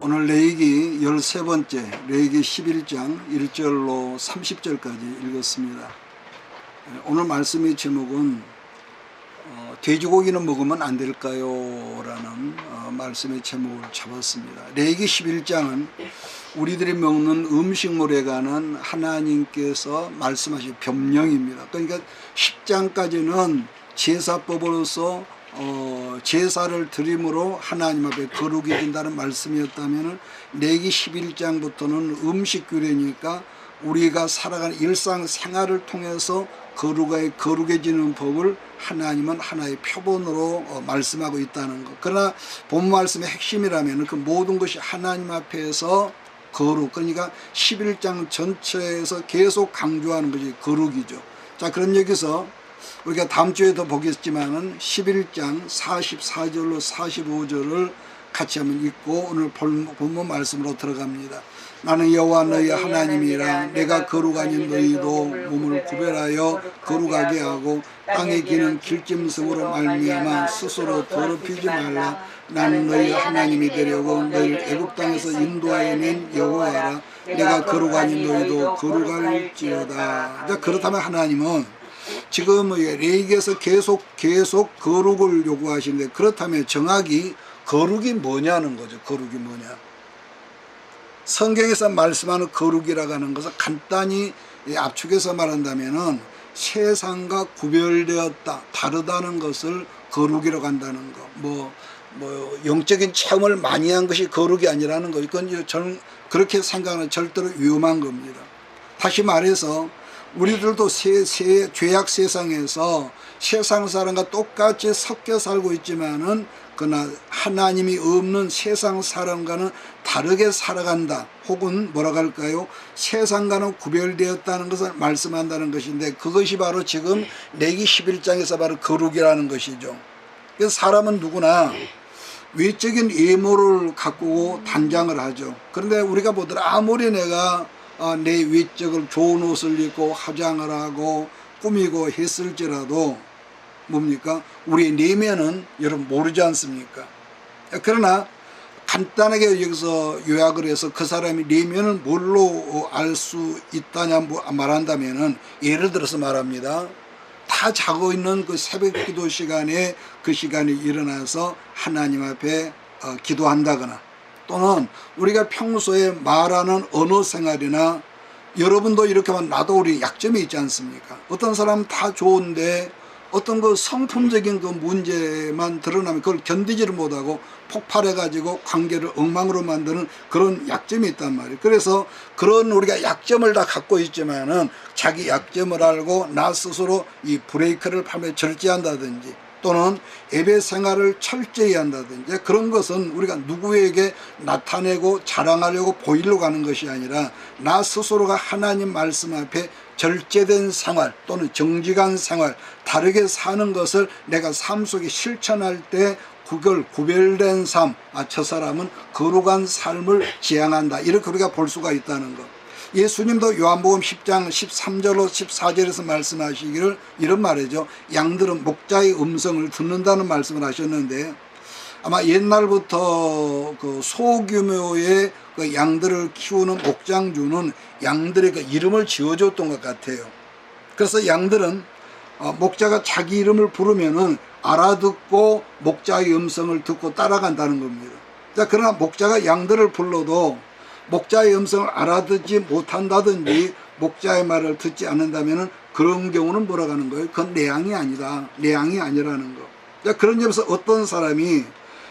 오늘 레위기 13번째 레위기 11장 1절로 30절까지 읽었습니다. 오늘 말씀의 제목은 돼지고기는 먹으면 안 될까요? 라는 말씀의 제목을 잡았습니다. 레위기 11장은 우리들이 먹는 음식물에 관한 하나님께서 말씀하신 법령입니다. 그러니까 10장까지는 제사법으로서 제사를 드림으로 하나님 앞에 거룩이 된다는 말씀이었다면 레위기 11장부터는 음식규례니까 우리가 살아가는 일상생활을 통해서 거룩해지는 법을 하나님은 하나의 표본으로 말씀하고 있다는 것. 그러나 본 말씀의 핵심이라면 그 모든 것이 하나님 앞에서 거룩, 그러니까 11장 전체에서 계속 강조하는 것이 거룩이죠. 자, 그럼 여기서 우리가 다음 주에 더 보겠지만은 11장 44절로 45절을 같이 한번 읽고 오늘 본문 말씀으로 들어갑니다. 나는 여호와 너희 하나님이라. 내가 거룩 아닌 너희도 몸을 구별하여 거룩하게 하고 땅에 기는 길짐승으로 말미암아 스스로 더럽히지 말라. 나는 너희 하나님이 되려고 너희를 애굽 땅에서 인도하여 낸 여호와라. 내가 거룩 아닌 너희도 거룩할지어다. 자, 그렇다면 하나님은 지금 레위기에서 계속 거룩을 요구하시는데, 그렇다면 정확히 거룩이 뭐냐는 거죠. 거룩이 뭐냐. 성경에서 말씀하는 거룩이라고 하는 것은 간단히 압축해서 말한다면은 세상과 구별되었다, 다르다는 것을 거룩이라고 한다는 거. 뭐 영적인 체험을 많이 한 것이 거룩이 아니라는 거. 이건 저는 그렇게 생각하는 절대로 위험한 겁니다. 다시 말해서 우리들도 죄악 세상에서 세상 사람과 똑같이 섞여 살고 있지만은 그러나 하나님이 없는 세상 사람과는 다르게 살아간다. 혹은 뭐라고 할까요? 세상과는 구별되었다는 것을 말씀한다는 것인데, 그것이 바로 지금 레위기 11장에서 바로 거룩이라는 것이죠. 그래서 사람은 누구나 외적인 외모를 가꾸고 단장을 하죠. 그런데 우리가 보더라, 아무리 내가 내 외적을 좋은 옷을 입고 화장을 하고 꾸미고 했을지라도 뭡니까? 우리의 내면은 여러분 모르지 않습니까? 그러나 간단하게 여기서 요약을 해서 그 사람이 내면을 뭘로 알 수 있다냐 말한다면은, 예를 들어서 말합니다. 다 자고 있는 그 새벽 기도 시간에 그 시간에 일어나서 하나님 앞에 기도한다거나, 또는 우리가 평소에 말하는 언어 생활이나, 여러분도 이렇게 하면 나도 우리 약점이 있지 않습니까? 어떤 사람은 다 좋은데 어떤 그 성품적인 그 문제만 드러나면 그걸 견디지를 못하고 폭발해가지고 관계를 엉망으로 만드는 그런 약점이 있단 말이에요. 그래서 그런 우리가 약점을 다 갖고 있지만은 자기 약점을 알고 나 스스로 이 브레이크를 밟아 절제한다든지, 또는 예배 생활을 철저히 한다든지, 그런 것은 우리가 누구에게 나타내고 자랑하려고 보이려고 하는 것이 아니라 나 스스로가 하나님 말씀 앞에 절제된 생활 또는 정직한 생활, 다르게 사는 것을 내가 삶 속에 실천할 때 그걸 구별된 삶, 저 사람은 거룩한 삶을 지향한다, 이렇게 우리가 볼 수가 있다는 것. 예수님도 요한복음 10장 13절로 14절에서 말씀하시기를 이런 말이죠. 양들은 목자의 음성을 듣는다는 말씀을 하셨는데, 아마 옛날부터 그 소규모의 그 양들을 키우는 목장주는 양들의 그 이름을 지어줬던 것 같아요. 그래서 양들은 목자가 자기 이름을 부르면은 알아듣고 목자의 음성을 듣고 따라간다는 겁니다. 자, 그러나 목자가 양들을 불러도 목자의 음성을 알아듣지 못한다든지 목자의 말을 듣지 않는다면은 그런 경우는 뭐라고 하는 거예요? 그건 내 양이 아니다. 내 양이 아니라는 거. 자, 그런 점에서 어떤 사람이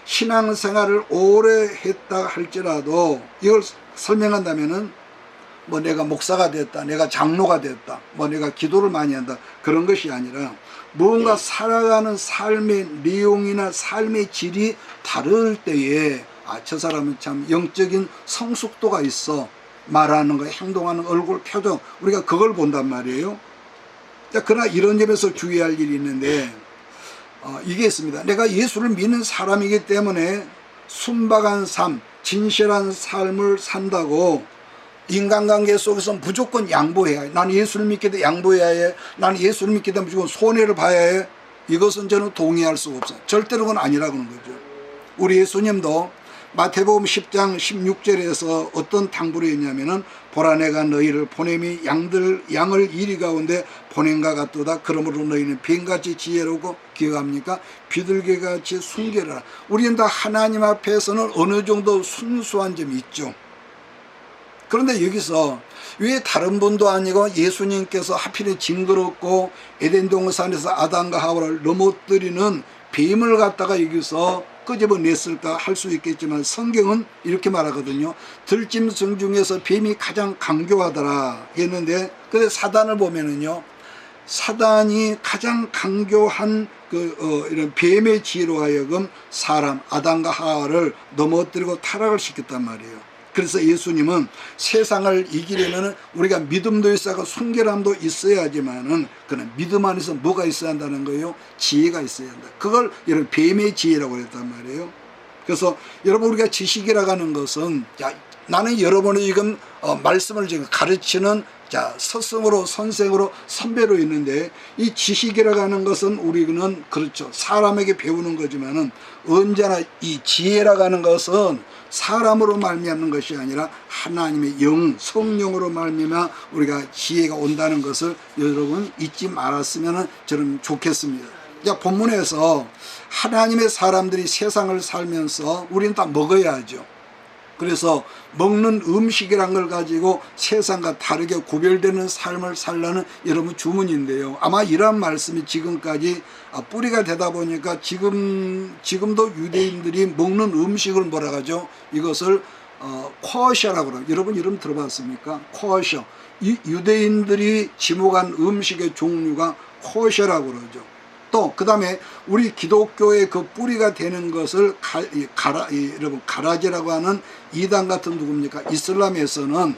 신앙생활을 오래 했다 할지라도 이걸 설명한다면은 뭐 내가 목사가 됐다, 내가 장로가 됐다, 뭐 내가 기도를 많이 한다, 그런 것이 아니라 무언가 살아가는 삶의 내용이나 삶의 질이 다를 때에 저 사람은 참 영적인 성숙도가 있어, 말하는 거, 행동하는 얼굴, 표정, 우리가 그걸 본단 말이에요. 자, 그러나 이런 점에서 주의할 일이 있는데, 이게 있습니다. 내가 예수를 믿는 사람이기 때문에 순박한 삶, 진실한 삶을 산다고 인간관계 속에서 무조건 양보해야 해. 난 예수를 믿게 돼 양보해야 해. 난 예수를 믿게 되면 무조건 손해를 봐야 해. 이것은 저는 동의할 수가 없어요. 절대로 그건 아니라고 하는 거죠. 우리 예수님도 마태복음 10장 16절에서 어떤 탕부로 있냐면은 보라 내가 너희를 보냄이 양을 이리 가운데 보냄과 같도다. 그러므로 너희는 뱀같이 지혜로고 기억합니까? 비둘기같이 순결하라. 우리는 다 하나님 앞에서는 어느 정도 순수한 점이 있죠. 그런데 여기서 왜 다른 분도 아니고 예수님께서 하필이 징그럽고 에덴 동산에서 아담과 하와를 넘어뜨리는 뱀을 갖다가 여기서 끄집어냈을까 할 수 있겠지만 성경은 이렇게 말하거든요. 들짐승 중에서 뱀이 가장 강교하더라 했는데, 근데 사단을 보면은요, 사단이 가장 강교한 이런 뱀의 지혜로 하여금 사람 아담과 하와를 넘어뜨리고 타락을 시켰단 말이에요. 그래서 예수님은 세상을 이기려면 우리가 믿음도 있어야 순결함도 있어야지만은 그는 믿음 안에서 뭐가 있어야 한다는 거예요? 지혜가 있어야 한다. 그걸 이런 뱀의 지혜라고 그랬단 말이에요. 그래서 여러분, 우리가 지식이라고 하는 것은, 자, 나는 여러분이 지금 말씀을 지금 가르치는 스승으로, 선생으로, 선배로 있는데, 이 지식이라고 하는 것은 우리는 그렇죠, 사람에게 배우는 거지만은 언제나 이 지혜라고 하는 것은 사람으로 말미암는 것이 아니라 하나님의 영, 성령으로 말미암아 우리가 지혜가 온다는 것을 여러분 잊지 말았으면 저는 좋겠습니다. 자, 본문에서 하나님의 사람들이 세상을 살면서 우리는 다 먹어야죠. 그래서 먹는 음식이란 걸 가지고 세상과 다르게 구별되는 삶을 살라는 여러분 주문인데요. 아마 이러한 말씀이 지금까지 뿌리가 되다 보니까 지금도 유대인들이 먹는 음식을 뭐라 하죠? 이것을 코셔라고 그래요. 여러분 이름 들어봤습니까? 코셔. 이 유대인들이 지목한 음식의 종류가 코셔라고 그러죠. 또 그 다음에 우리 기독교의 그 뿌리가 되는 것을 여러분 가라지라고 하는 이단 같은 누굽니까? 이슬람에서는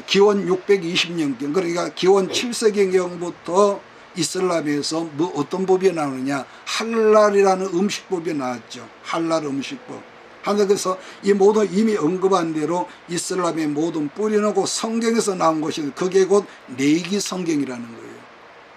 기원 620년경, 그러니까 기원 7세기경부터 이슬람에서 어떤 법이 나오느냐, 할랄이라는 음식법이 나왔죠. 할랄 음식법. 그래서 이 모든 이미 언급한 대로 이슬람의 모든 뿌리는 곧 성경에서 나온 것인데, 그게 곧 내기 성경이라는 거예요.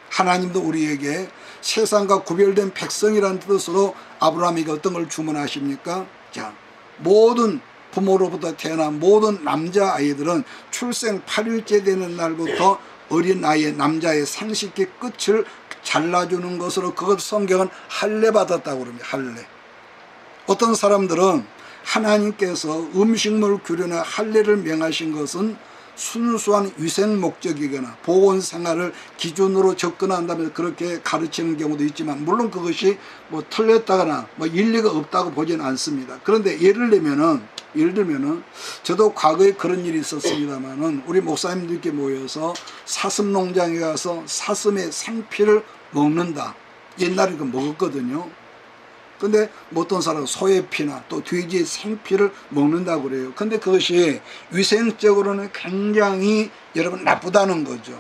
하나님도 우리에게 세상과 구별된 백성이라는 뜻으로 아브라함에게 어떤 걸 주문하십니까? 자, 모든 부모로부터 태어난 모든 남자아이들은 출생 8일째 되는 날부터 어린 나이의 남자의 상식의 끝을 잘라주는 것으로, 그것 성경은 할례 받았다고 그럽니다. 할례. 어떤 사람들은 하나님께서 음식물 규례나 할례를 명하신 것은 순수한 위생 목적이거나 보건 생활을 기준으로 접근한다면 그렇게 가르치는 경우도 있지만, 물론 그것이 뭐 틀렸다거나 뭐 일리가 없다고 보지는 않습니다. 그런데 예를 들면은 저도 과거에 그런 일이 있었습니다만은, 우리 목사님들께 모여서 사슴 농장에 가서 사슴의 생피를 먹는다. 옛날에 그 먹었거든요. 근데 어떤 사람은 소의 피나 또 돼지의 생피를 먹는다고 그래요. 근데 그것이 위생적으로는 굉장히 여러분 나쁘다는 거죠.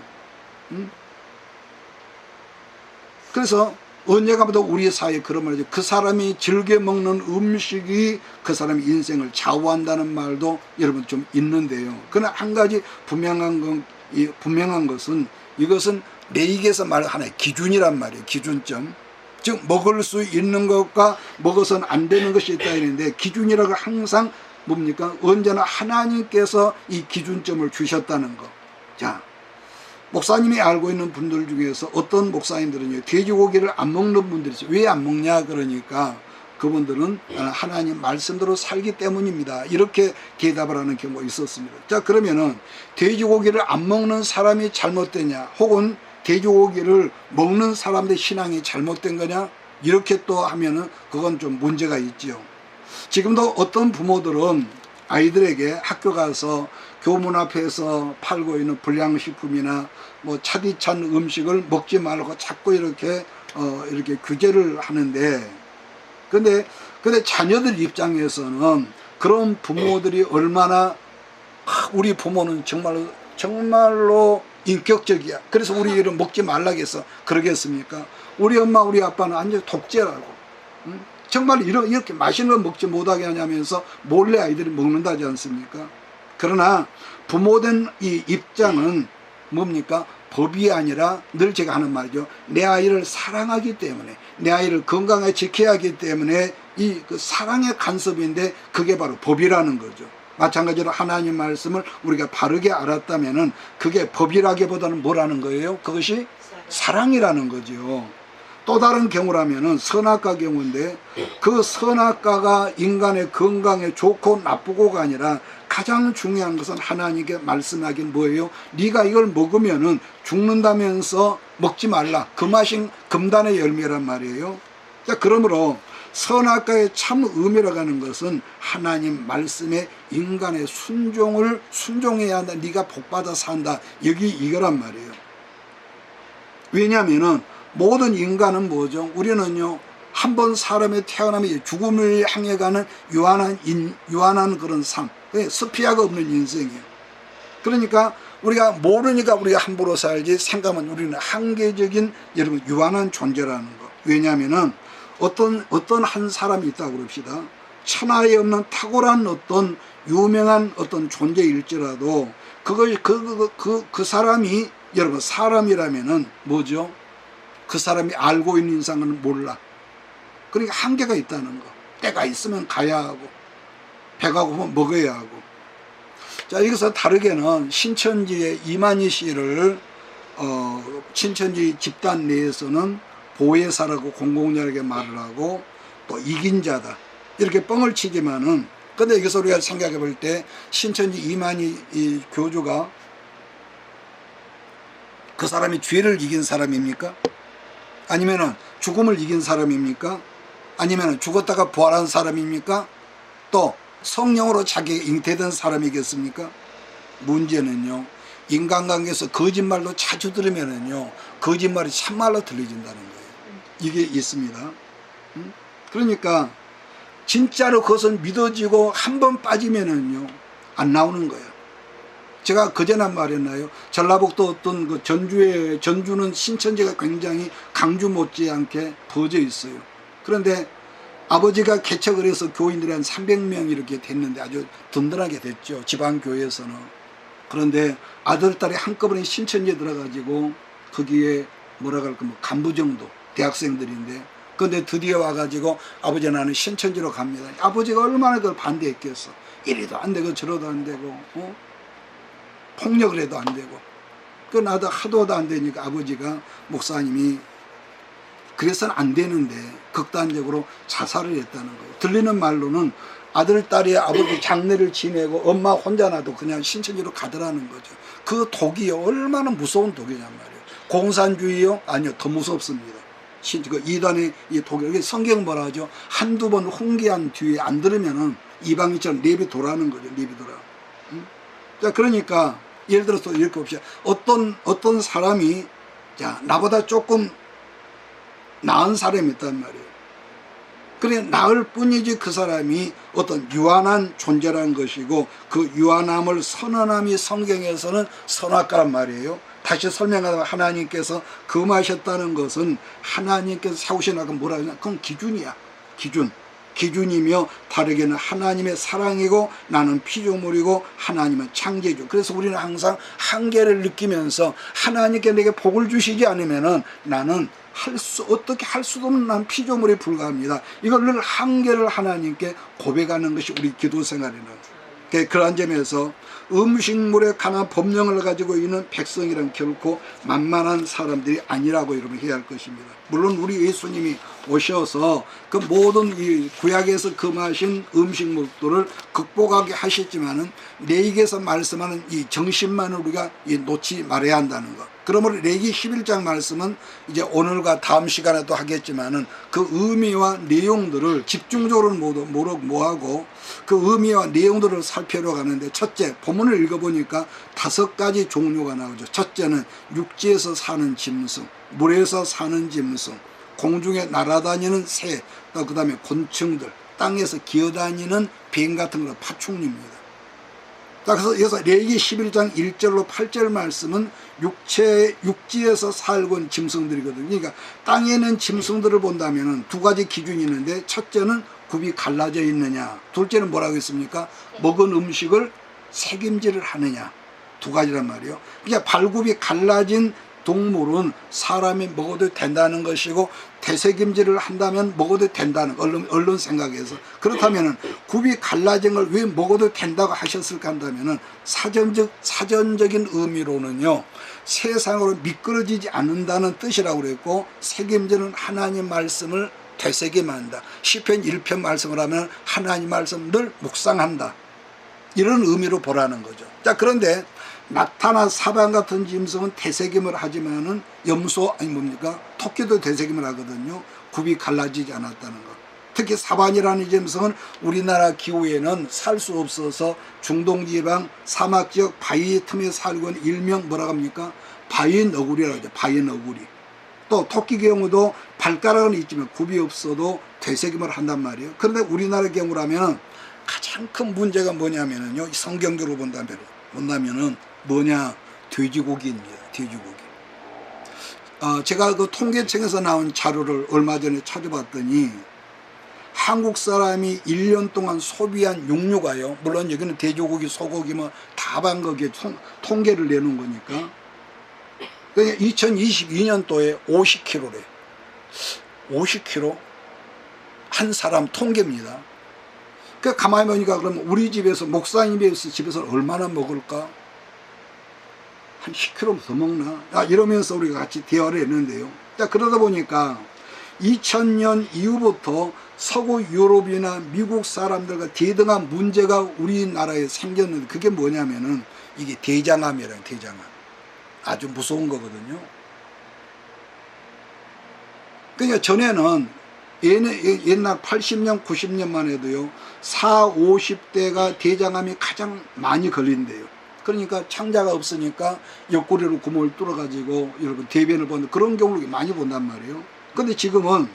그래서 언제가부터 우리 사회에 그런 말이죠. 그 사람이 즐겨 먹는 음식이 그 사람의 인생을 좌우한다는 말도 여러분 좀 있는데요. 그러나 한 가지 분명한 것은 이것은 레이기에서 말하는 하나의 기준이란 말이에요. 기준점. 즉 먹을 수 있는 것과 먹어서는 안 되는 것이 있다 했는데, 기준이라고 항상 뭡니까? 언제나 하나님께서 이 기준점을 주셨다는 거. 자, 목사님이 알고 있는 분들 중에서 어떤 목사님들은요, 돼지고기를 안 먹는 분들이 있어요. 왜 안 먹냐 그러니까 그분들은 하나님 말씀대로 살기 때문입니다. 이렇게 대답을 하는 경우가 있었습니다. 자, 그러면은 돼지고기를 안 먹는 사람이 잘못되냐, 혹은 돼지고기를 먹는 사람들의 신앙이 잘못된 거냐, 이렇게 또 하면은 그건 좀 문제가 있지요. 지금도 어떤 부모들은 아이들에게 학교 가서 교문 앞에서 팔고 있는 불량식품이나 뭐 차디찬 음식을 먹지 말고 자꾸 이렇게 규제를 하는데, 근데 자녀들 입장에서는 그런 부모들이 얼마나, 우리 부모는 정말로 인격적이야, 그래서 우리 이런 먹지 말라겠어, 그러겠습니까? 우리 엄마 우리 아빠는 완전 독재라고, 정말 이렇게 맛있는 거 먹지 못하게 하냐면서 몰래 아이들이 먹는다지 않습니까? 그러나 부모된 이 입장은 뭡니까? 법이 아니라 늘 제가 하는 말이죠. 내 아이를 사랑하기 때문에, 내 아이를 건강하게 지켜야 하기 때문에 이 그 사랑의 간섭인데 그게 바로 법이라는 거죠. 마찬가지로 하나님 말씀을 우리가 바르게 알았다면은 그게 법이라기보다는 뭐라는 거예요? 그것이 사랑이라는 거죠. 또 다른 경우라면은 선악과 경우인데, 그 선악과가 인간의 건강에 좋고 나쁘고가 아니라 가장 중요한 것은 하나님께 말씀하긴 뭐예요? 네가 이걸 먹으면은 죽는다면서 먹지 말라. 그 맛이 금단의 열매란 말이에요. 자, 그러므로 선악과의 참 의미라고 하는 것은 하나님 말씀에 인간의 순종해야 한다. 네가 복받아 산다. 여기 이거란 말이에요. 왜냐하면은 모든 인간은 뭐죠? 우리는요, 한 번 사람이 태어나면 죽음을 향해 가는 유한한 그런 삶, 스피아가 없는 인생이에요. 그러니까 우리가 모르니까 우리가 함부로 살지, 생각하면 우리는 한계적인, 여러분, 유한한 존재라는 거. 왜냐하면은 어떤 한 사람이 있다고 그럽시다. 천하에 없는 탁월한 어떤 유명한 어떤 존재일지라도 그 사람이, 여러분, 사람이라면은 뭐죠? 그 사람이 알고 있는 이상은 몰라. 그러니까 한계가 있다는 거. 때가 있으면 가야 하고, 배가 고프면 먹어야 하고. 자, 여기서 다르게는 신천지의 이만희 씨를 신천지 집단 내에서는 보혜사라고 공공연하게 말을 하고, 또 이긴 자다 이렇게 뻥을 치지만은, 근데 여기서 우리가 생각해 볼 때 신천지 이만희 이 교주가 그 사람이 죄를 이긴 사람입니까? 아니면은 죽음을 이긴 사람입니까? 아니면은 죽었다가 부활한 사람입니까? 또 성령으로 자기가 잉태된 사람이겠습니까? 문제는요, 인간관계에서 거짓말도 자주 들으면은요, 거짓말이 참말로 들려진다는 거예요. 이게 있습니다. 그러니까 진짜로 그것은 믿어지고 한 번 빠지면은요, 안 나오는 거예요. 제가 그전에 말했나요? 전라북도 어떤 그 전주는 신천지가 굉장히 강주 못지않게 퍼져 있어요. 그런데 아버지가 개척을 해서 교인들이 한 300명 이렇게 됐는데 아주 든든하게 됐죠. 지방교회에서는. 그런데 아들, 딸이 한꺼번에 신천지에 들어가지고 거기에 뭐라고 할까, 뭐 간부 정도 대학생들인데, 그런데 드디어 와가지고 아버지 나는 신천지로 갑니다. 아버지가 얼마나 그걸 반대했겠어. 이리도 안 되고 저러도 안 되고, 폭력을 해도 안 되고. 그 나도 하도도 안 되니까 아버지가, 목사님이 그래서는 안 되는데 극단적으로 자살을 했다는 거예요. 들리는 말로는 아들, 딸이 아버지 장례를 지내고 엄마 혼자 놔도 그냥 신천지로 가더라는 거죠. 그 독이 얼마나 무서운 독이냔 말이에요. 공산주의요? 아니요, 더 무섭습니다. 그 이단의 이 독이, 성경 뭐라 하죠? 한두 번 훈계한 뒤에 안 들으면은 이방인처럼 내비 돌아는 거죠. 내비 돌아. 자, 그러니까 예를 들어서 이렇게 봅시다. 어떤 사람이, 자, 나보다 조금 나은 사람이 있단 말이에요. 그래, 나을 뿐이지 그 사람이 어떤 유한한 존재라는 것이고, 그 유한함을 선언함이 성경에서는 선악과란 말이에요. 다시 설명하면 하나님께서 금하셨다는 것은 하나님께서 세우신 아까 뭐라 하냐, 그건 기준이야. 기준이며, 다르게는 하나님의 사랑이고 나는 피조물이고 하나님은 창조주. 그래서 우리는 항상 한계를 느끼면서 하나님께 내게 복을 주시지 않으면은 나는 어떻게 할 수도 없는 난 피조물에 불과합니다. 이걸 늘 한계를 하나님께 고백하는 것이 우리 기도 생활이라는 거예요. 그러한 점에서 음식물에 관한 법령을 가지고 있는 백성이란 결코 만만한 사람들이 아니라고 여러분 해야 할 것입니다. 물론 우리 예수님이 오셔서 그 모든 이 구약에서 금하신 음식물들을 극복하게 하셨지만은 레위기에서 말씀하는 이 정신만을 우리가 놓지 말아야 한다는 것. 그러므로 레위기 11장 말씀은 이제 오늘과 다음 시간에도 하겠지만은 그 의미와 내용들을 집중적으로 뭐하고 그 의미와 내용들을 살펴러 가는데, 첫째, 본문을 읽어보니까 5가지 종류가 나오죠. 첫째는 육지에서 사는 짐승, 물에서 사는 짐승, 공중에 날아다니는 새, 또 그 다음에 곤충들, 땅에서 기어다니는 뱀 같은 거, 파충류입니다. 그래서 레위기 11장 1절로 8절 말씀은 육지에서 살고 있는 짐승들이거든요. 그러니까 땅에 있는 짐승들을 본다면 2가지 기준이 있는데, 첫째는 굽이 갈라져 있느냐, 둘째는 뭐라고 했습니까? 먹은 음식을 책임질을 하느냐, 2가지란 말이에요. 그러니까 발굽이 갈라진 동물은 사람이 먹어도 된다는 것이고 되새김질을 한다면 먹어도 된다는 언론 생각에서 그렇다면 굽이 갈라진 걸 왜 먹어도 된다고 하셨을까 한다면 사전적인 의미로는요 세상으로 미끄러지지 않는다는 뜻이라고 그랬고 새김질은 하나님 말씀을 되새김한다. 시편 1편 말씀을 하면 하나님 말씀 늘 묵상한다. 이런 의미로 보라는 거죠. 자, 그런데 낙타나 사방 같은 짐승은 되새김을 하지만은 염소 아니 뭡니까? 토끼도 되새김을 하거든요. 굽이 갈라지지 않았다는 것. 특히 사반이라는 짐승은 우리나라 기후에는 살 수 없어서 중동지방 사막지역 바위 틈에 살고 있는 일명 뭐라고 합니까? 바위 너구리라고 하죠. 바위 너구리. 또 토끼 경우도 발가락은 있지만 굽이 없어도 되새김을 한단 말이에요. 그런데 우리나라 경우라면 가장 큰 문제가 뭐냐면은요. 성경적으로 본다면은 뭐냐? 돼지고기입니다. 돼지고기. 제가 그 통계청에서 나온 자료를 얼마 전에 찾아봤더니 한국 사람이 1년 동안 소비한 육류가요. 물론 여기는 돼지고기, 소고기 뭐 다반 거기에 통계를 내는 거니까. 그러니까 2022년도에 50kg래. 50kg? 한 사람 통계입니다. 그 가만히 보니까 그럼 우리 집에서 목사님이 집에서 얼마나 먹을까? 한 10kg 더 먹나? 이러면서 우리가 같이 대화를 했는데요. 자, 그러다 보니까 2000년 이후부터 서구 유럽이나 미국 사람들과 대등한 문제가 우리나라에 생겼는데 그게 뭐냐면은 이게 대장암이라는 대장암. 아주 무서운 거거든요. 그러니까 전에는 옛날 80년, 90년만 해도요, 40, 50대가 대장암이 가장 많이 걸린대요. 그러니까 창자가 없으니까 옆구리로 구멍을 뚫어가지고 여러분 대변을 보는 그런 경우를 많이 본단 말이에요. 근데 지금은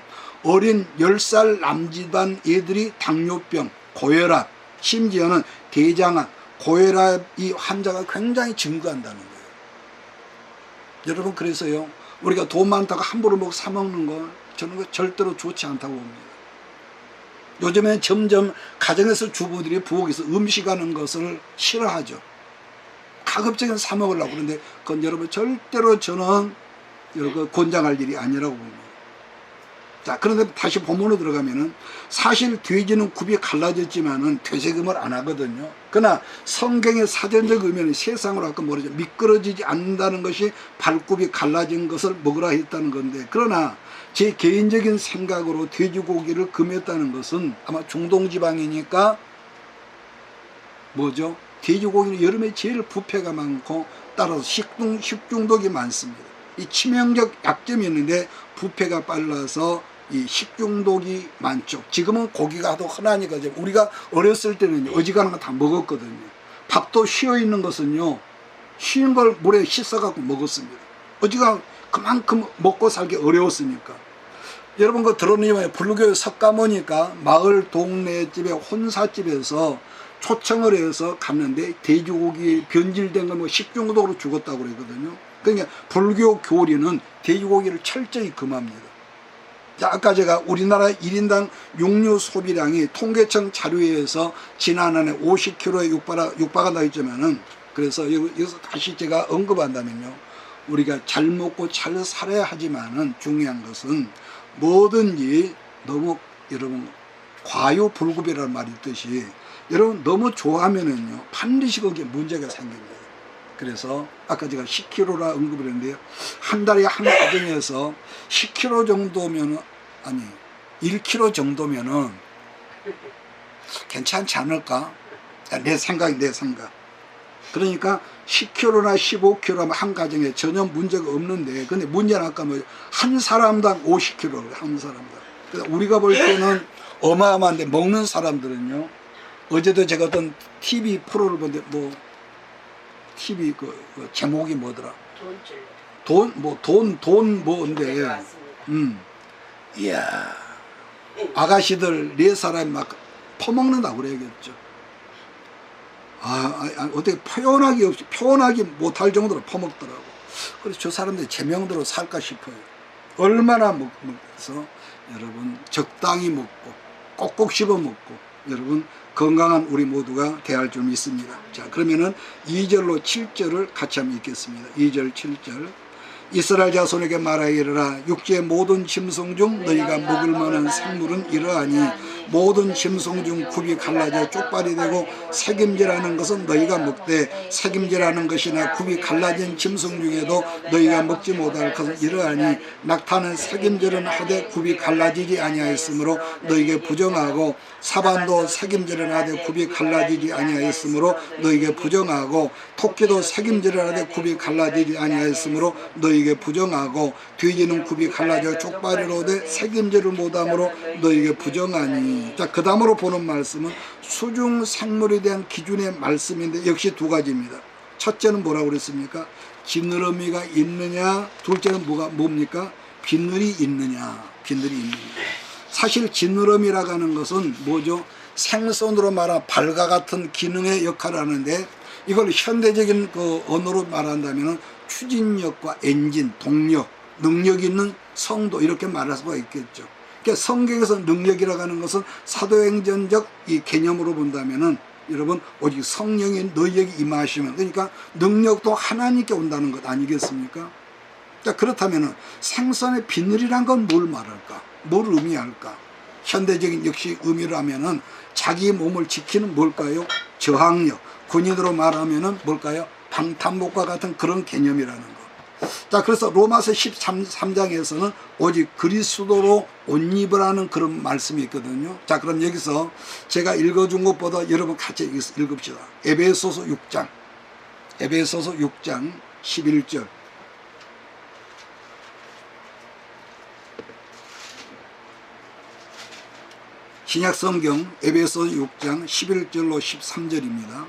어린 10살 남짓한 애들이 당뇨병, 고혈압, 심지어는 대장암, 고혈압 이 환자가 굉장히 증가한다는 거예요. 여러분 그래서요 우리가 돈 많다고 함부로 뭐 사먹는 거 저는 거 절대로 좋지 않다고 봅니다. 요즘엔 점점 가정에서 주부들이 부엌에서 음식하는 것을 싫어하죠. 가급적이면 사 먹으려고 그러는데 그건 여러분 절대로 저는 여러분 권장할 일이 아니라고 봅니다. 자, 그런데 다시 본문으로 들어가면은 사실 돼지는 굽이 갈라졌지만은 되새김을 안 하거든요. 그러나 성경의 사전적 의미는 세상으로 아까 뭐라죠? 미끄러지지 않는다는 것이 발굽이 갈라진 것을 먹으라 했다는 건데 그러나 제 개인적인 생각으로 돼지고기를 금했다는 것은 아마 중동지방이니까 뭐죠? 돼지고기는 여름에 제일 부패가 많고 따라서 식중독이 많습니다. 이 치명적 약점이 있는데 부패가 빨라서 이 식중독이 많죠. 지금은 고기가 더 흔하니까 우리가 어렸을 때는 어지간한 거 다 먹었거든요. 밥도 쉬어 있는 것은요 쉬는 걸 물에 씻어갖고 먹었습니다. 어지간 그만큼 먹고 살기 어려웠으니까. 여러분 그 들었느냐면 불교에 석가모니까 마을 동네 집에 혼사집에서 초청을 해서 갔는데 돼지고기 변질된 걸 뭐 식중독으로 죽었다고 그러거든요. 그러니까 불교 교리는 돼지고기를 철저히 금합니다. 자, 아까 제가 우리나라 1인당 육류 소비량이 통계청 자료에 의해서 지난해 50kg에 육박한다고 했지만은 그래서 여기서 다시 제가 언급한다면요. 우리가 잘 먹고 잘 살아야 하지만은 중요한 것은 뭐든지 너무 여러분 과유불급이라는 말이 있듯이 여러분 너무 좋아하면은요 반드시 거기에 문제가 생깁니다. 그래서 아까 제가 10kg라 언급을 했는데요. 한 달에 한 가정에서 10kg 정도면은 아니 1kg 정도면은 괜찮지 않을까? 내 생각. 그러니까 10kg나 15kg 한 가정에 전혀 문제가 없는데 근데 문제는 아까 뭐 한 사람당 50kg 한 사람당. 우리가 볼 때는 어마어마한데 먹는 사람들은요. 어제도 제가 어떤 TV 프로를 보는데 뭐 TV 그 제목이 뭐더라? 돈 뭐인데 이야 아가씨들 4사람이 막 퍼먹는다고 그래야겠죠. 어떻게 표현하기 못할 정도로 퍼먹더라고. 그래서 저 사람들이 제명대로 살까 싶어요. 얼마나 먹어서 여러분 적당히 먹고 꼭꼭 씹어 먹고 여러분 건강한 우리 모두가 대할 줄 믿습니다. 자, 그러면은 2절로 7절을 같이 한번 읽겠습니다. 2절 7절 이스라엘 자손에게 말하여 이르라. 육지의 모든 짐승 중 너희가 먹을 만한 생물은 이러하니 모든 짐승 중 굽이 갈라져 쪽발이 되고 새김질하는 것은 너희가 먹되 새김질하는 것이나 굽이 갈라진 짐승 중에도 너희가 먹지 못할 것은 이러하니 낙타는 새김질은 하되 굽이 갈라지지 아니하였으므로 너희에게 부정하고 사반도 새김질을 하되 굽이 갈라지지 아니하였으므로 너희에게 부정하고 토끼도 새김질을 하되 굽이 갈라지지 아니하였으므로 너희에게 부정하고 돼지는 굽이 갈라져 쪽발이로 되 새김질을 못함으로 너희에게 부정하니. 자, 그 다음으로 보는 말씀은 수중 생물에 대한 기준의 말씀인데 역시 두 가지입니다. 첫째는 뭐라고 그랬습니까? 지느러미가 있느냐, 둘째는 뭡니까? 비늘이 있느냐, 비늘이 있느냐. 사실 지느러미라고 하는 것은 뭐죠? 생선으로 말하면 발과 같은 기능의 역할을 하는데 이걸 현대적인 그 언어로 말한다면 추진력과 엔진, 동력, 능력 있는 성도 이렇게 말할 수가 있겠죠. 그러니까 성경에서 능력이라고 하는 것은 사도행전적 이 개념으로 본다면은 여러분 오직 성령이 너희에게 임하시면, 그러니까 능력도 하나님께 온다는 것 아니겠습니까? 자, 그렇다면은 생선의 비늘이란 건 뭘 말할까? 뭘 의미할까? 현대적인 역시 의미로 하면은 자기 몸을 지키는 뭘까요? 저항력. 군인으로 말하면은 뭘까요? 방탄복과 같은 그런 개념이라는 거. 자, 그래서 로마서 13장에서는 오직 그리스도로 옷 입으라는 그런 말씀이 있거든요. 자, 그럼 여기서 제가 읽어준 것보다 여러분 같이 읽읍시다. 에베소서 6장 11절. 신약성경 에베소서 6장 11절로 13절입니다.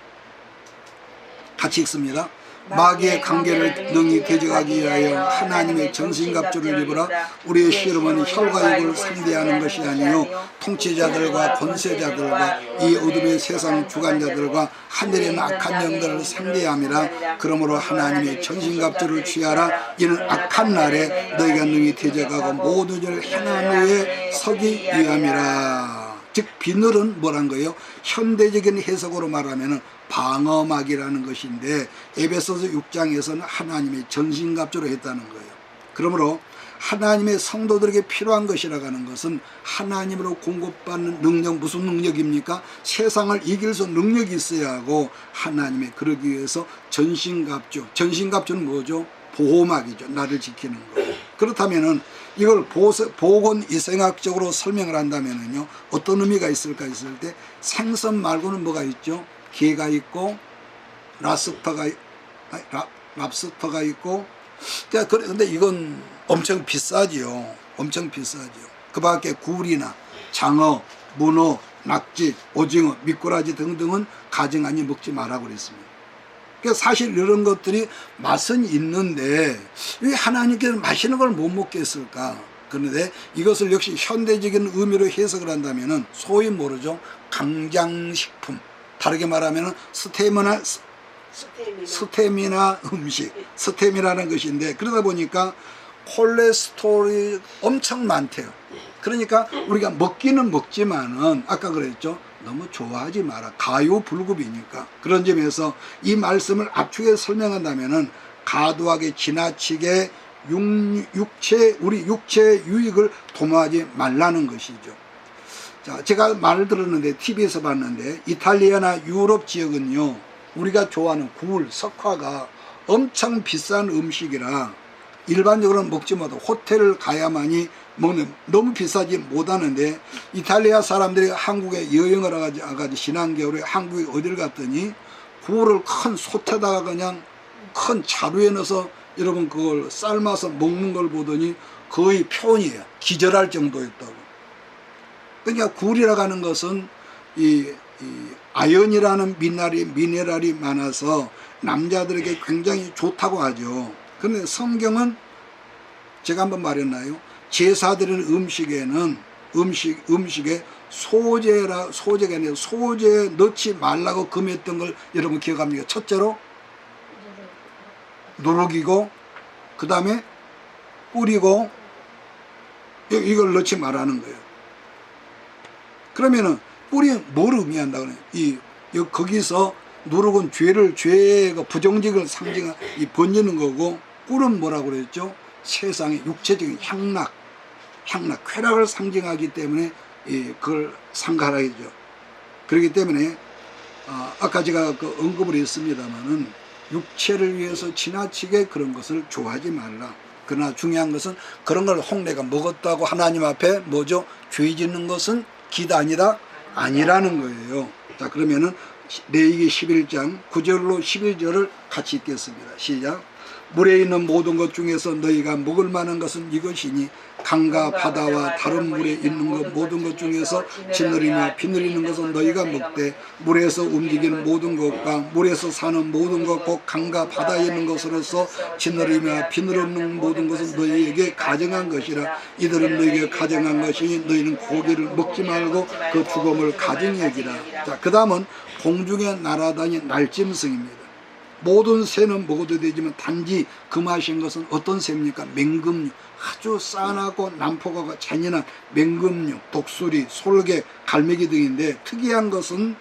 같이 읽습니다. 마귀의 관계를 능히 대적하기 위하여 하나님의 전신갑주를 입으라. 우리의 시름은 혈과 육을 상대하는 것이 아니요 통치자들과 권세자들과 이 어둠의 세상 주관자들과 하늘의 악한 영들을 상대함이라. 그러므로 하나님의 전신갑주를 취하라. 이는 악한 날에 너희가 능히 대적하고 모든 일을 행한 후에 서기 위함이라. 즉 비늘은 뭐란 거예요? 현대적인 해석으로 말하면 방어막이라는 것인데 에베소서 6장에서는 하나님의 전신갑주로 했다는 거예요. 그러므로 하나님의 성도들에게 필요한 것이라고 하는 것은 하나님으로 공급받는 능력, 무슨 능력입니까? 세상을 이길 수 능력이 있어야 하고 하나님의 그러기 위해서 전신갑주. 전신갑주는 뭐죠? 보호막이죠. 나를 지키는 거. 그렇다면은 이걸 보건위생학적으로 설명을 한다면은요, 어떤 의미가 있을까 했을 때 생선 말고는 뭐가 있죠? 게가 있고 랍스터가 있고. 자, 그런데 이건 엄청 비싸지요. 엄청 비싸지요. 그 밖에 굴이나 장어, 문어, 낙지, 오징어, 미꾸라지 등등은 가증하니 먹지 말라고 그랬습니다. 그러니까 사실 이런 것들이 맛은 있는데 왜 하나님께서 맛있는 걸 못 먹겠을까? 그런데 이것을 역시 현대적인 의미로 해석을 한다면은 소위 모르죠. 강장식품. 다르게 말하면은 스테미나 음식. 스테미라는 것인데 그러다 보니까 콜레스테롤이 엄청 많대요. 그러니까 우리가 먹기는 먹지만은 아까 그랬죠. 너무 좋아하지 마라. 가요불급이니까. 그런 점에서 이 말씀을 압축해서 설명한다면은 과도하게 지나치게 우리 육체의 유익을 도모하지 말라는 것이죠. 자, 제가 말을 들었는데 TV에서 봤는데 이탈리아나 유럽 지역은요, 우리가 좋아하는 굴, 석화가 엄청 비싼 음식이라 일반적으로는 먹지 못하고 호텔을 가야만이 먹는, 너무 비싸지 못하는데 이탈리아 사람들이 한국에 여행을 와가지고 지난 겨울에 한국에 어딜 갔더니 굴을 큰 솥에다가 그냥 큰 자루에 넣어서 여러분 그걸 삶아서 먹는 걸 보더니 거의 표현이에요. 기절할 정도였다고. 그러니까 굴이라고 하는 것은 이 아연이라는 미네랄이 많아서 남자들에게 굉장히 좋다고 하죠. 그런데 성경은 제가 한번 말했나요? 제사드리는 음식에는 음식에 소재가 아니라 소재 넣지 말라고 금했던 걸 여러분 기억합니까? 첫째로 누룩이고 그 다음에 꿀이고 이걸 넣지 말라는 거예요. 그러면은 꿀이 뭘 의미한다고 그래요? 거기서 누룩은 죄의 부정직을 상징한 번지는 거고 뿔은 뭐라고 그랬죠? 세상의 육체적인 향락, 쾌락을 상징하기 때문에 그걸 상가라이죠. 그렇기 때문에 아까 제가 그 언급을 했습니다마는 육체를 위해서 지나치게 그런 것을 좋아하지 말라. 그러나 중요한 것은 그런 걸 홍내가 먹었다고 하나님 앞에 뭐죠? 죄 짓는 것은 기단이다? 아니라는 거예요. 자, 그러면은 레위기 11장 9절로 11절을 같이 읽겠습니다. 시작. 물에 있는 모든 것 중에서 너희가 먹을 만한 것은 이것이니 강과 바다와 다른 물에 있는 것 모든 것 중에서 지느리며 비느리는 것은 너희가 먹되 물에서 움직이는 모든 것과 물에서 사는 모든 것 곧 강과 바다에 있는 것으로서 지느리며 비느리는 모든 것은 너희에게 가정한 것이라. 이들은 너희에게 가정한 것이니 너희는 고기를 먹지 말고 그 죽음을 가정히 여기라. 자, 그 다음은 공중에 날아다니는 날짐승입니다. 모든 새는 먹어도 되지만 단지 금하신 것은 어떤 새입니까? 맹금류, 아주 싸나고 난폭하고 잔인한 맹금류, 독수리, 솔개, 갈매기 등인데 특이한 것은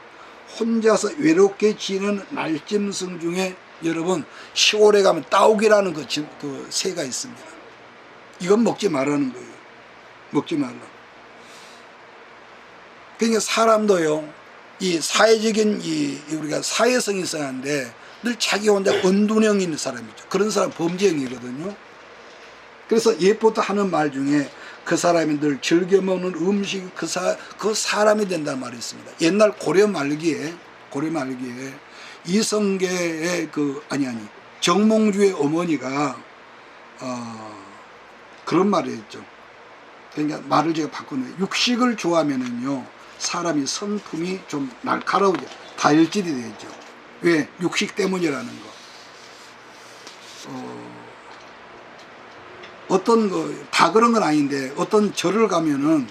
혼자서 외롭게 지는 날짐승 중에 여러분 시골에 가면 따옥이라는 그 새가 있습니다. 이건 먹지 말라는 거예요. 먹지 말라. 그러니까 사람도요, 이 사회적인 우리가 사회성이 있어야 하는데 늘 자기 혼자 은둔형 있는 사람이죠. 그런 사람 범죄형이거든요. 그래서 옛부터 하는 말 중에 그 사람이 늘 즐겨 먹는 음식이 그 사람이 된다는 말이 있습니다. 옛날 고려 말기에 이성계의 정몽주의 어머니가 그런 말을 했죠. 그러니까 말을 제가 바꾸는 거예요. 육식을 좋아하면은요 사람이 성품이 좀 날카로우죠. 다혈질이 되죠. 왜? 육식 때문이라는 거. 다 그런 건 아닌데 어떤 절을 가면은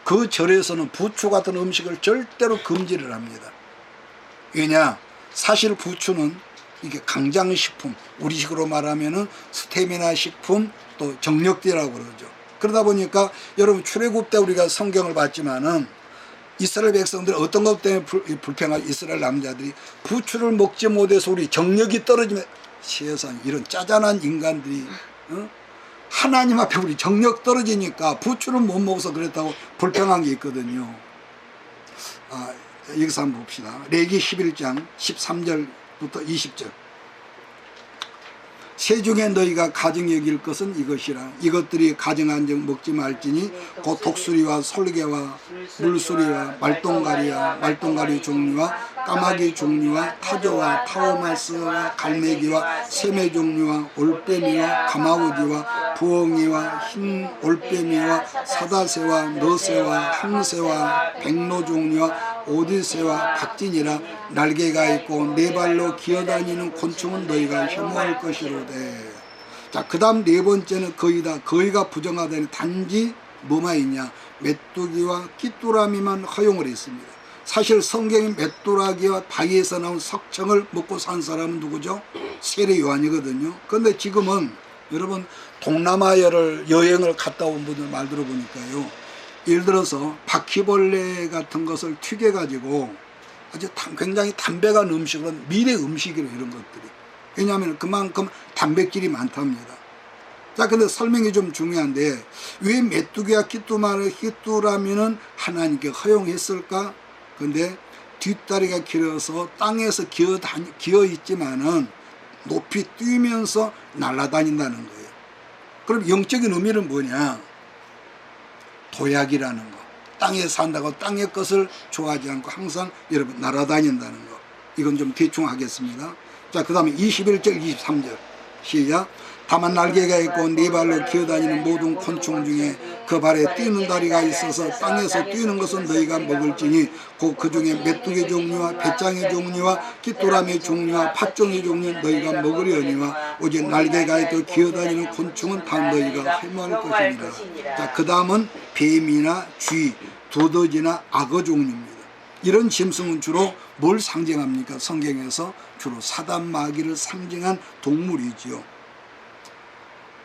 그 절에서는 부추 같은 음식을 절대로 금지를 합니다. 왜냐? 사실 부추는 이게 강장식품, 우리식으로 말하면은 스태미나 식품, 또 정력제라고 그러죠. 그러다 보니까 여러분 출애굽 때 우리가 성경을 봤지만은 이스라엘 백성들 어떤 것 때문에 불평한 이스라엘 남자들이 부추를 먹지 못해서 우리 정력이 떨어지면 세상 이런 짜잔한 인간들이 하나님 앞에 우리 정력 떨어지니까 부추를 못 먹어서 그랬다고 불평한 게 있거든요. 여기서 한번 봅시다. 레위기 11장 13절부터 20절. 새 중에 너희가 가정 여길 것은 이것이라. 이것들이 가정한 적 먹지 말지니 곧 독수리와 솔개와 물소리와 말똥가리 종류와 까마귀 종류와 타조와 타오마스와 갈매기와 새매 종류와 올빼미와 가마우디와 부엉이와 흰 올빼미와 사다새와 너새와 항새와 백로 종류와 오디새와 박진이라. 날개가 있고 네 발로 기어다니는 곤충은 너희가 혐오할 것이로되. 자, 그 다음 네 번째는 거의가 부정하다니 단지 뭐만 있냐? 메뚜기와 깃두라미만 허용을 했습니다. 사실 성경이 메뚜라기와 바위에서 나온 석청을 먹고 산 사람은 누구죠? 세례 요한이거든요. 그런데 지금은 여러분 동남아 여행을 갔다 온 분들 말 들어보니까요, 예를 들어서 바퀴벌레 같은 것을 튀겨가지고 아주 굉장히 담백한 음식으로 미래 음식이로 이런 것들이. 왜냐하면 그만큼 단백질이 많답니다. 자, 근데 설명이 좀 중요한데 왜 메뚜기와 깃두라미는 하나님께 허용했을까? 근데 뒷다리가 길어서 땅에서 기어 있지만은 높이 뛰면서 날아다닌다는 거예요. 그럼 영적인 의미는 뭐냐? 도약이라는 거. 땅에 산다고 땅의 것을 좋아하지 않고 항상 여러분 날아다닌다는 거. 이건 좀 대충 하겠습니다. 자, 그 다음에 21절 23절 시작. 다만 날개가 있고 네 발로 기어다니는 모든 곤충 중에 그 발에 뛰는 다리가 있어서 땅에서 뛰는 것은 너희가 먹을지니 곧 그 중에 메뚜기 종류와 배짱이 종류와 깃도라미 종류와 팥종이 종류 너희가 먹으려니와 오직 날개가 있고 기어다니는 곤충은 다 너희가 혐오할 것이니라. 자, 그 다음은 뱀이나 쥐, 두더지나 악어 종류입니다. 이런 짐승은 주로 뭘 상징합니까? 성경에서 주로 사단 마귀를 상징한 동물이지요.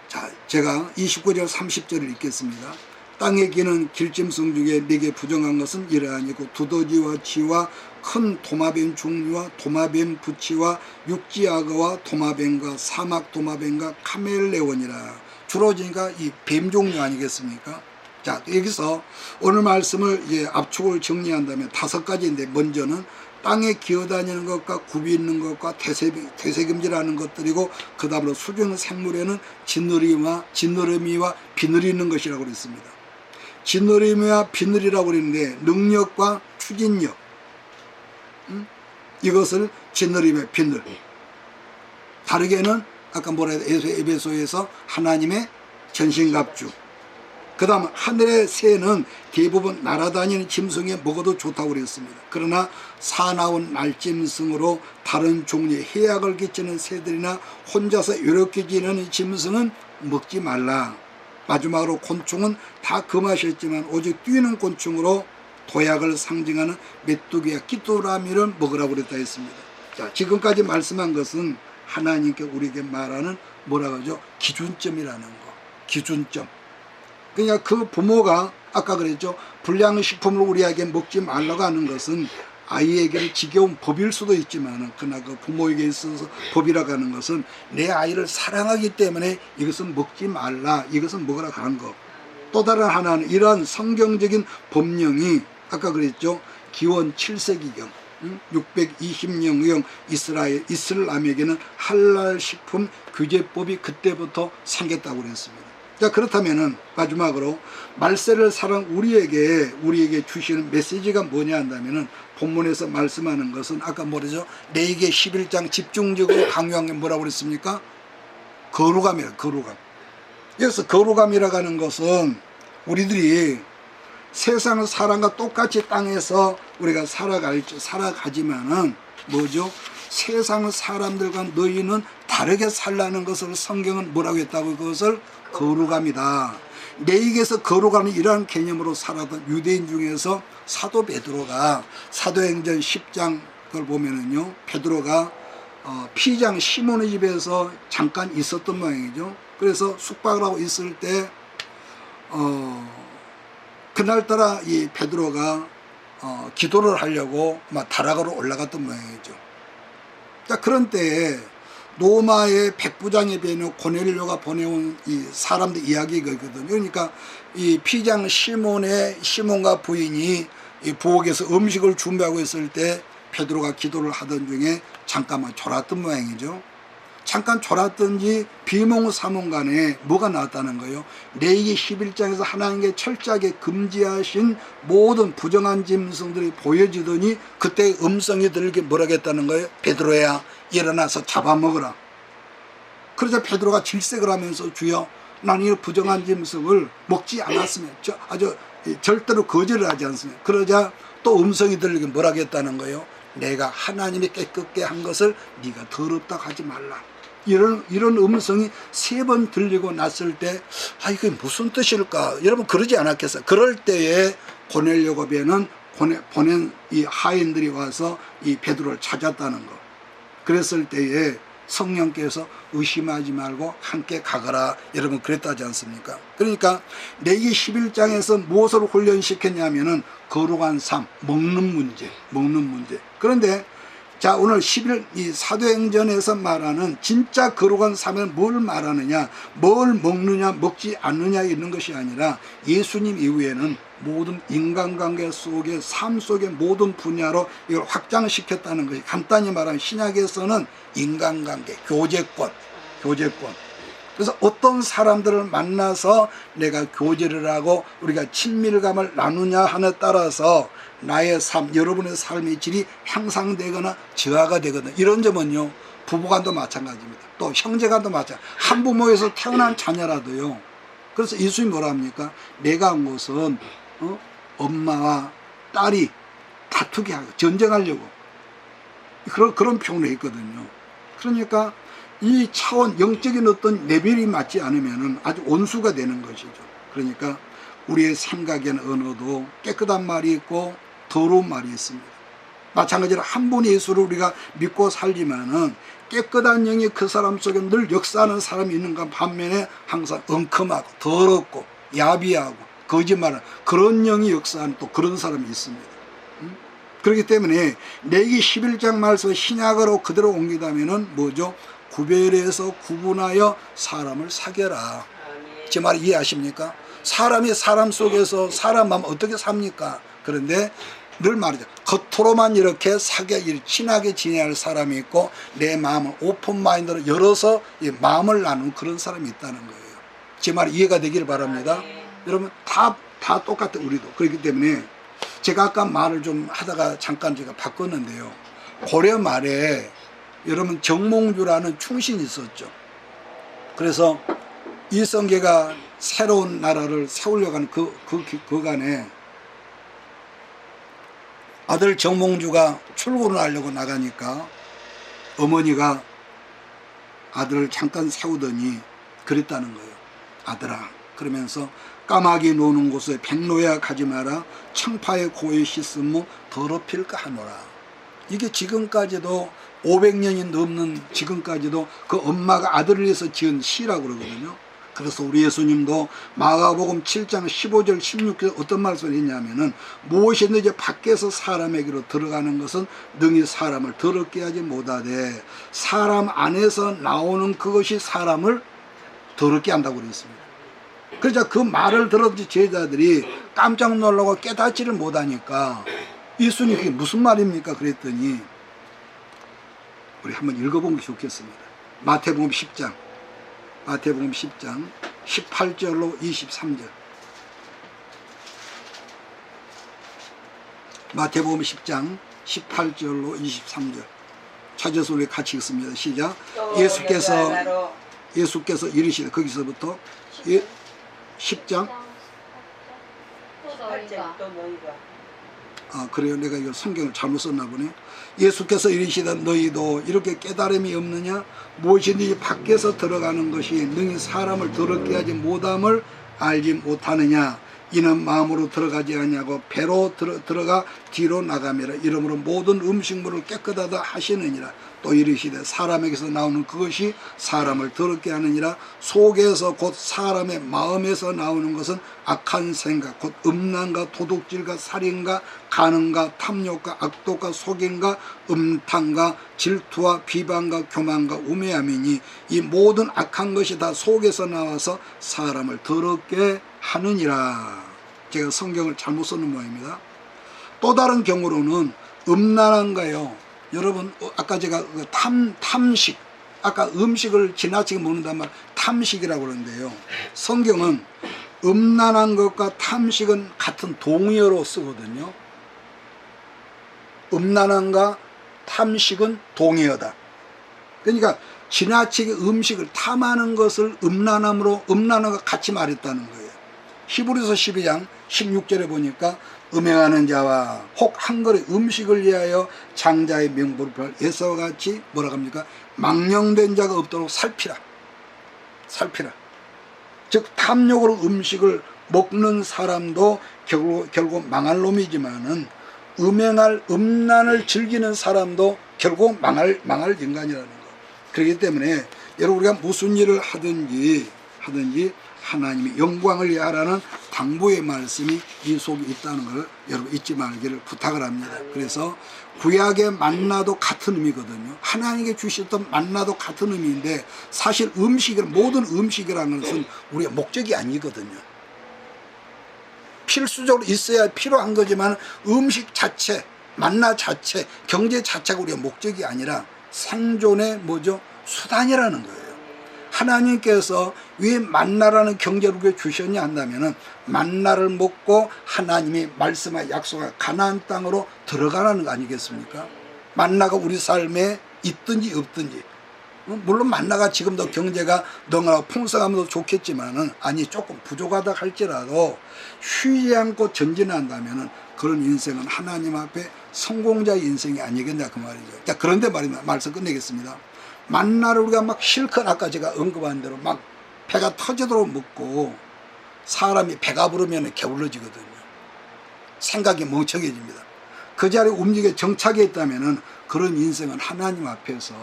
자, 제가 29절 30절을 읽겠습니다. 땅에 기는 길짐승 중에 네게 부정한 것은 이러하니고 두더지와 쥐와 큰 도마뱀 종류와 도마뱀 부치와 육지악어와 도마뱀과 사막 도마뱀과 카멜레온이라. 주로 그러니까 이 뱀 종류 아니겠습니까? 자, 여기서 오늘 말씀을 이제 압축을 정리한다면 5가지인데, 먼저는 땅에 기어다니는 것과 굽이 있는 것과 되새김질하는 것들이고, 그 다음으로 수중 생물에는 진느러미와 비늘이 있는 것이라고 그랬습니다. 진느러미와 비늘이라고 그랬는데 능력과 추진력, 이것을 진느러미와 비늘. 다르게는 아까 뭐라 해야 돼? 에베소에서 하나님의 전신갑주. 그 다음 하늘의 새는 대부분 날아다니는 짐승에 먹어도 좋다고 그랬습니다. 그러나 사나운 날짐승으로 다른 종류의 해악을 끼치는 새들이나 혼자서 이렇게 지내는 짐승은 먹지 말라. 마지막으로 곤충은 다 금하셨지만 오직 뛰는 곤충으로 도약을 상징하는 메뚜기와 끼뚜라미를 먹으라고 그랬다 했습니다. 자, 지금까지 말씀한 것은 하나님께 우리에게 말하는 뭐라고 하죠? 기준점이라는 거. 기준점. 그러니까 그 부모가 아까 그랬죠. 불량식품을 우리에게 먹지 말라고 하는 것은 아이에게는 지겨운 법일 수도 있지만, 그러나 그 부모에게 있어서 법이라고 하는 것은 내 아이를 사랑하기 때문에 이것은 먹지 말라, 이것은 먹으라고 하는 거. 또 다른 하나는 이러한 성경적인 법령이 아까 그랬죠. 기원 7세기경 620년경 이슬람에게는 할랄 식품 규제법이 그때부터 생겼다고 그랬습니다. 자, 그렇다면은 마지막으로 말세를 살아온 우리에게 주시는 메시지가 뭐냐 한다면은, 본문에서 말씀하는 것은 아까 뭐라죠? 레위기 11장 집중적으로 강요한 게 뭐라고 그랬습니까? 거룩함이라. 거룩함. 그래서 거룩함이라고 하는 것은 우리들이 세상 사람과 똑같이 땅에서 우리가 살아가지만은 뭐죠? 세상 사람들과 너희는 다르게 살라는 것을 성경은 뭐라고 했다고? 그것을 거룩함이다. 레위기에서 거룩함이 이러한 개념으로 살았던 유대인 중에서 사도 베드로가 사도행전 10장 걸 보면은요, 베드로가 피장 시몬의 집에서 잠깐 있었던 모양이죠. 그래서 숙박을 하고 있을 때 그날따라 이 베드로가 기도를 하려고 막 다락으로 올라갔던 모양이죠. 자, 그런 때에 로마의 백부장에 비해는 고넬료가 보내온 이 사람들 이야기가 있거든요. 그러니까 이 피장 시몬과 부인이 이 부엌에서 음식을 준비하고 있을 때 베드로가 기도를 하던 중에 잠깐만 졸았던 모양이죠. 잠깐 졸았던지 비몽사몽간에 뭐가 나왔다는 거예요? 레위기 11장에서 하나님께 철저하게 금지하신 모든 부정한 짐승들이 보여지더니 그때 음성이 들게 뭐라고 했다는 거예요? 베드로야, 일어나서 잡아먹으라. 그러자 베드로가 질색을 하면서 주여, 나는 이 부정한 짐승을 먹지 않았으면, 아주 절대로 거절을 하지 않습니다. 그러자 또 음성이 들리게 뭐라고 했다는 거예요? 내가 하나님이 깨끗게 한 것을 네가 더럽다고 하지 말라. 이런 음성이 3번 들리고 났을 때, 이게 무슨 뜻일까? 여러분 그러지 않았겠어요? 그럴 때에 고넬료가 보낸 이 하인들이 와서 이 베드로를 찾았다는 거. 그랬을 때에 성령께서 의심하지 말고 함께 가거라. 여러분 그랬다지 않습니까? 그러니까 레위기 11장에서 무엇을 훈련시켰냐면은 거룩한 삶, 먹는 문제. 그런데 자, 오늘 11 이 사도행전에서 말하는 진짜 거룩한 삶은 뭘 말하느냐, 뭘 먹느냐 먹지 않느냐 있는 것이 아니라 예수님 이후에는 모든 인간관계 속에, 삶 속의 모든 분야로 이걸 확장시켰다는 것이, 간단히 말하면 신약에서는 인간관계, 교제권. 그래서 어떤 사람들을 만나서 내가 교제를 하고 우리가 친밀감을 나누냐 하느냐에 따라서 나의 삶, 여러분의 삶의 질이 향상되거나 저하가 되거나, 이런 점은요 부부간도 마찬가지입니다. 또 형제간도 마찬가지. 한 부모에서 태어난 자녀라도요. 그래서 예수님이 뭐라 합니까? 내가 한 것은 엄마와 딸이 다투게 하고 전쟁하려고, 그런 표현을 했거든요. 그러니까 이 차원, 영적인 어떤 레벨이 맞지 않으면 아주 원수가 되는 것이죠. 그러니까 우리의 생각에는 언어도 깨끗한 말이 있고 더러운 말이 있습니다. 마찬가지로 한 분 예수를 우리가 믿고 살지만은 깨끗한 영이 그 사람 속에 늘 역사하는 사람이 있는가 반면에 항상 엉큼하고 더럽고 야비하고 거짓말을 그런 영이 역사하는 또 그런 사람이 있습니다. 그렇기 때문에 레위기 11장 말씀을 신약으로 그대로 옮기다면은 뭐죠? 구별해서 구분하여 사람을 사겨라. 제 말 이해하십니까? 사람이 사람 속에서 사람 마음 어떻게 삽니까? 그런데 늘 말이죠. 겉으로만 이렇게 친하게 지내야 할 사람이 있고 내 마음을 오픈 마인드로 열어서 이 마음을 나누는 그런 사람이 있다는 거예요. 제 말 이해가 되기를 바랍니다. 여러분 다 똑같아 우리도. 그렇기 때문에 제가 아까 말을 좀 하다가 잠깐 제가 바꿨는데요. 고려 말에 여러분 정몽주라는 충신이 있었죠. 그래서 이성계가 새로운 나라를 세우려고 하는 그간에 아들 정몽주가 출근을 하려고 나가니까 어머니가 아들을 잠깐 세우더니 그랬다는 거예요. 아들아, 그러면서 까마귀 노는 곳에 백로야 가지 마라. 청파에 고에 씻으면 더럽힐까 하노라. 이게 지금까지도 500년이 넘는 지금까지도 그 엄마가 아들을 위해서 지은 시라고 그러거든요. 그래서 우리 예수님도 마가복음 7장 15절 16절 어떤 말씀을 했냐면은 무엇이든지 밖에서 사람에게로 들어가는 것은 능히 사람을 더럽게 하지 못하되 사람 안에서 나오는 그것이 사람을 더럽게 한다고 그랬습니다. 그러자 그 말을 들은 제자들이 깜짝 놀라고 깨닫지를 못하니까 예수님 그게 무슨 말입니까? 그랬더니 우리 한번 읽어보면 좋겠습니다. 마태복음 10장 18절로 23절. 마태복음 10장 18절로 23절. 찾아서 우리 같이 읽습니다. 시작. 예수께서 이르시되 거기서부터 10장 그래요. 내가 이거 성경을 잘못 썼나 보네. 예수께서 이르시되 너희도 이렇게 깨달음이 없느냐? 무엇이든지 밖에서 들어가는 것이 능히 사람을 더럽게 하지 못함을 알지 못하느냐? 이는 마음으로 들어가지 아니하고 배로 들어가 뒤로 나가매라. 이러므로 모든 음식물을 깨끗하다 하시느니라. 또 이르시되 사람에게서 나오는 그것이 사람을 더럽게 하느니라. 속에서 곧 사람의 마음에서 나오는 것은 악한 생각 곧 음란과 도둑질과 살인과 간음과 탐욕과 악독과 속임과 음탕과 질투와 비방과 교만과 우매함이니 이 모든 악한 것이 다 속에서 나와서 사람을 더럽게 하느니라. 제가 성경을 잘못 썼는 모양입니다. 또 다른 경우로는 음란한가요? 여러분 아까 제가 탐식 아까 음식을 지나치게 먹는단 말 탐식이라고 그러는데요. 성경은 음란한 것과 탐식은 같은 동의어로 쓰거든요. 음란함과 탐식은 동의어다. 그러니까 지나치게 음식을 탐하는 것을 음란함과 같이 말했다는 거예요. 히브리서 12장 16절에 보니까 음행하는 자와 혹 한 그릇 음식을 위하여 장자의 명부를 펼 에서와 같이 뭐라고 합니까? 망령된 자가 없도록 살피라. 즉 탐욕으로 음식을 먹는 사람도 결국 망할 놈이지만은 음란을 즐기는 사람도 결국 망할 인간이라는 거. 그렇기 때문에 여러분 우리가 무슨 일을 하든지 하나님의 영광을 위하라는 당부의 말씀이 이 속에 있다는 걸 여러분 잊지 말기를 부탁을 합니다. 그래서 구약의 만나도 같은 의미거든요. 하나님께 주셨던 만나도 같은 의미인데 사실 모든 음식이라는 것은 우리의 목적이 아니거든요. 필수적으로 있어야 필요한 거지만 음식 자체, 만나 자체, 경제 자체가 우리의 목적이 아니라 생존의 수단이라는 거예요. 하나님께서 왜 만나라는 경제를 우리에게 주셨냐 한다면은 만나를 먹고 하나님이 말씀한 약속한 가나안 땅으로 들어가라는 거 아니겠습니까? 만나가 우리 삶에 있든지 없든지 물론 만나가 지금도 경제가 너무나 풍성하면 좋겠지만은 조금 부족하다 할지라도 쉬지 않고 전진한다면은 그런 인생은 하나님 앞에 성공자의 인생이 아니겠냐 그 말이죠. 자, 그런데 말씀 끝내겠습니다. 만나를 우리가 막 실컷 아까 제가 언급한 대로 막 배가 터지도록 먹고 사람이 배가 부르면 게을러지거든요. 생각이 멍청해집니다. 그 자리에 움직여 정착해 있다면은 그런 인생은 하나님 앞에서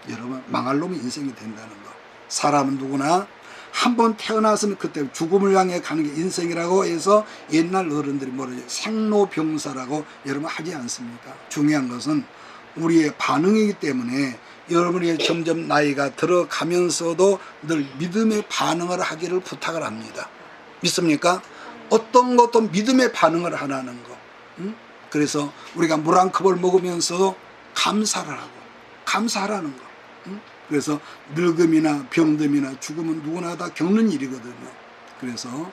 여러분 망할 놈의 인생이 된다는 거. 사람은 누구나 한번 태어났으면 그때 죽음을 향해 가는 게 인생이라고 해서 옛날 어른들이 뭐라죠? 생로병사라고 여러분 하지 않습니까? 중요한 것은 우리의 반응이기 때문에 여러분이 점점 나이가 들어가면서도 늘 믿음의 반응을 하기를 부탁을 합니다. 믿습니까? 어떤 것도 믿음의 반응을 하라는 거. 응? 그래서 우리가 물 한 컵을 먹으면서도 감사를 하고 감사하라는 거. 응? 그래서 늙음이나 병듦이나 죽음은 누구나 다 겪는 일이거든요. 그래서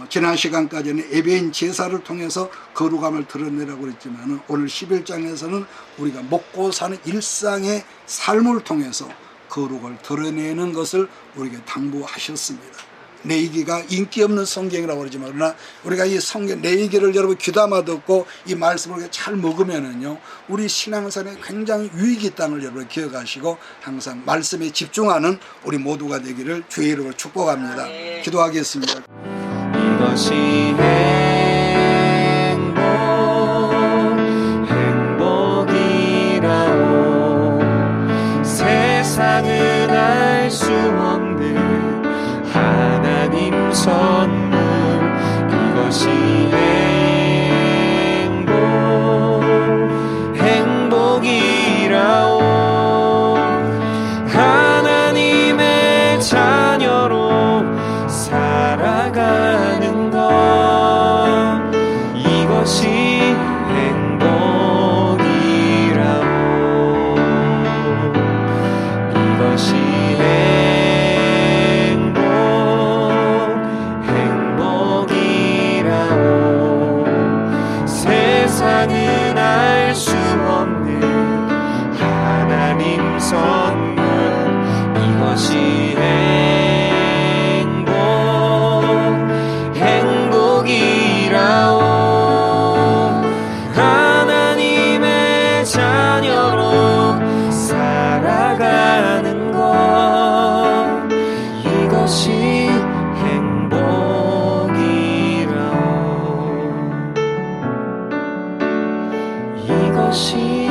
지난 시간까지는 예배인 제사를 통해서 거룩함을 드러내라고 그랬지만 오늘 11장에서는 우리가 먹고 사는 일상의 삶을 통해서 거룩을 드러내는 것을 우리에게 당부하셨습니다. 내이기가 인기 없는 성경이라고 그러지만 그러나 우리가 이 성경 내이기를 여러분 귀담아 듣고 이 말씀을 잘 먹으면은요 우리 신앙생활에 굉장히 유익이 있다는 걸 여러분 기억하시고 항상 말씀에 집중하는 우리 모두가 되기를 주의 이름으로 축복합니다. 기도하겠습니다. 이것이 행복이라오. 세상은 알 수 없는 하나님 선물. 이것이 행복이라오. 하나님의 자녀로 살아가는 것. 이것이 행복이라오. 이것이 행복이라오. 세상은 알 수 없는 하나님 선물. 이것이 행복이라오. 하나님의 자녀로 살아가는 것. 이것이 행복이라오. 이것이